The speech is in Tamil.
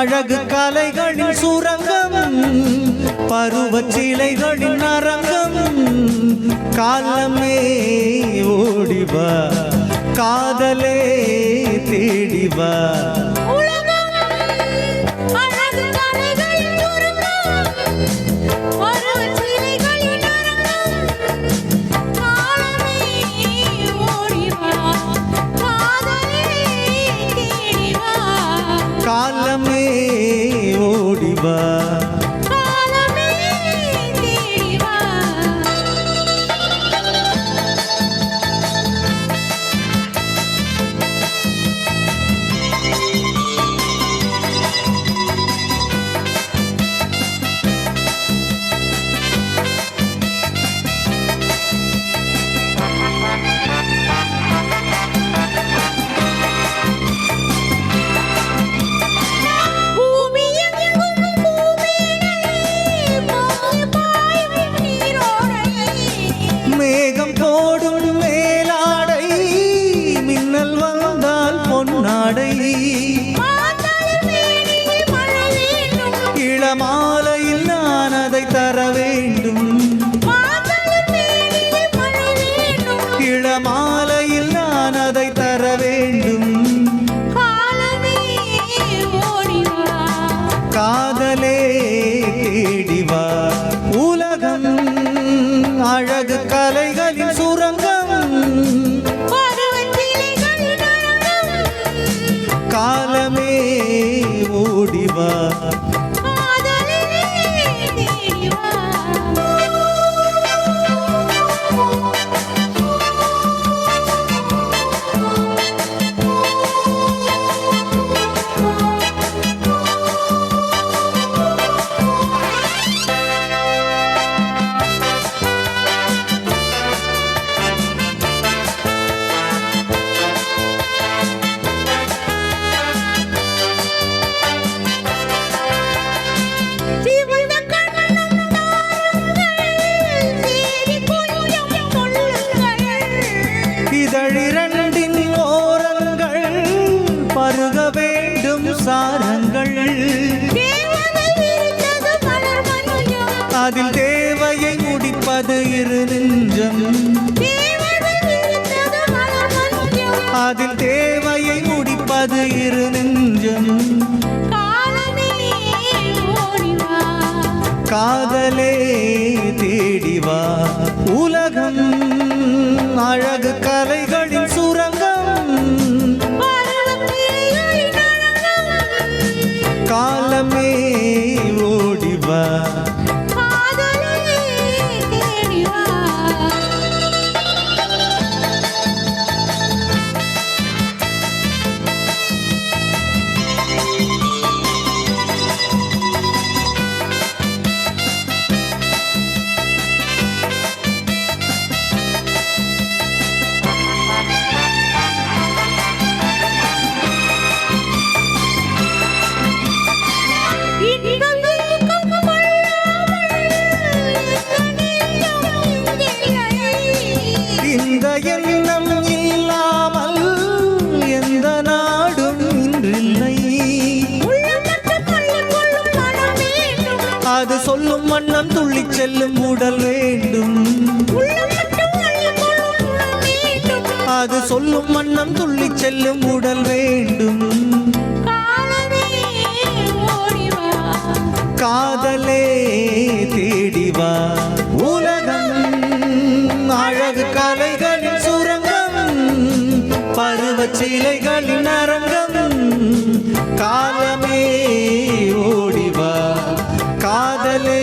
அழகு கலைகளின் சுரங்கம் பருவச் சிலைகளின் அரங்கம் காலமே ஓடிவா காதலே தேடிவா காலமே ஓடிவா மேகம் போடும் மேலாடை மின்னல் வந்தால் பொன்னாடை இளமாலையில் நான் அதை தர வேண்டும் இளமாலையில் நான் அதை தர வேண்டும் காதலே தேடிவா உலகம் அழகு கலைகளின் சுரங்கம் காலமே ஓடிவா இதழிரண்டின் ஓரங்கள் பருக வேண்டும் சாரங்கள் அதில் தேவையை முடிப்பது இரு நெஞ்சம் அதில் தேவையை முடிப்பது இரு நெஞ்சம் காதலே தேடிவா உலகம் அழகு கலைகளின் சுரங்கம் காலமே ஓடிவா இந்த எண்ணம் இல்லாமல் எந்த நாடும் இன்றில்லை அது சொல்லும் வண்ணம் துள்ளி செல்லும் உடல் வேண்டும் அது சொல்லும் வண்ணம் துள்ளி செல்லும் உடல் வேண்டும் காதலே தேடிவா உலகம் அழகு கலைகளின் சுரங்கம் பருவச் சிலைகளின் அரங்கம் காலமே ஓடிவா காதலே